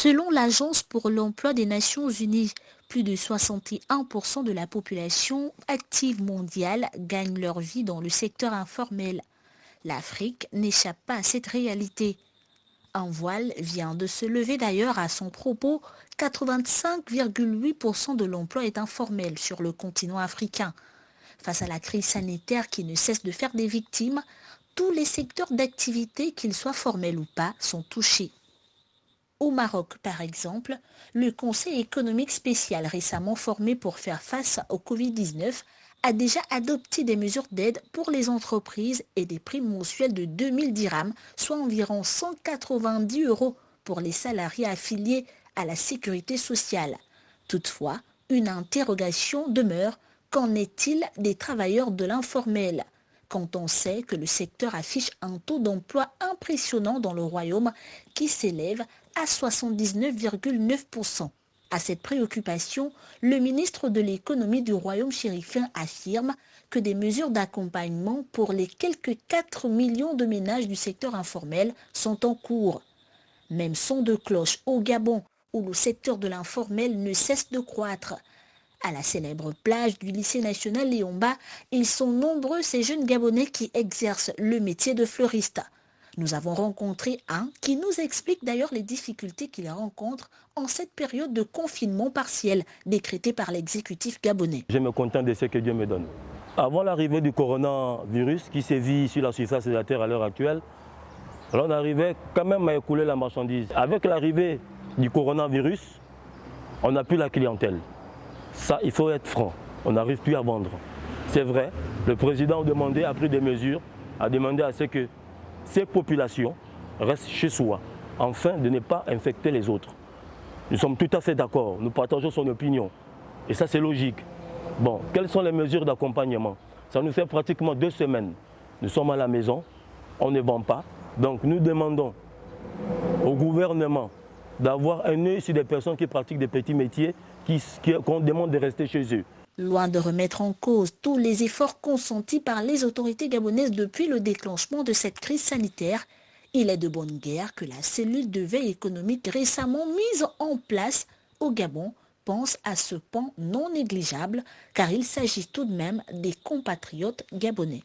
Selon l'Agence pour l'emploi des Nations Unies, plus de 61% de la population active mondiale gagne leur vie dans le secteur informel. L'Afrique n'échappe pas à cette réalité. Un voile vient de se lever d'ailleurs à son propos. 85,8% de l'emploi est informel sur le continent africain. Face à la crise sanitaire qui ne cesse de faire des victimes, tous les secteurs d'activité, qu'ils soient formels ou pas, sont touchés. Au Maroc, par exemple, le Conseil économique spécial récemment formé pour faire face au Covid-19 a déjà adopté des mesures d'aide pour les entreprises et des primes mensuelles de 2000 dirhams, soit environ 190 € pour les salariés affiliés à la sécurité sociale. Toutefois, une interrogation demeure. Qu'en est-il des travailleurs de l'informel ? Quand on sait que le secteur affiche un taux d'emploi impressionnant dans le royaume qui s'élève à 79,9%. À cette préoccupation, le ministre de l'économie du royaume chérifien affirme que des mesures d'accompagnement pour les quelques 4 millions de ménages du secteur informel sont en cours. Même son de cloche au Gabon, où le secteur de l'informel ne cesse de croître. À la célèbre plage du lycée national Léomba, ils sont nombreux ces jeunes Gabonais qui exercent le métier de fleuriste. Nous avons rencontré un qui nous explique d'ailleurs les difficultés qu'il rencontre en cette période de confinement partiel décrété par l'exécutif gabonais. Je me contente de ce que Dieu me donne. Avant l'arrivée du coronavirus qui sévit sur la surface de la Terre à l'heure actuelle, on arrivait quand même à écouler la marchandise. Avec l'arrivée du coronavirus, on n'a plus la clientèle. Ça, il faut être franc, on n'arrive plus à vendre. C'est vrai, le président a pris des mesures, a demandé à ce que ces populations restent chez soi, afin de ne pas infecter les autres. Nous sommes tout à fait d'accord, nous partageons son opinion. Et ça, c'est logique. Bon, quelles sont les mesures d'accompagnement? Ça nous fait pratiquement 2 semaines. Nous sommes à la maison, on ne vend pas. Donc nous demandons au gouvernement d'avoir un œil sur des personnes qui pratiquent des petits métiers, qu'on demande de rester chez eux. Loin de remettre en cause tous les efforts consentis par les autorités gabonaises depuis le déclenchement de cette crise sanitaire, il est de bonne guerre que la cellule de veille économique récemment mise en place au Gabon pense à ce pan non négligeable, car il s'agit tout de même des compatriotes gabonais.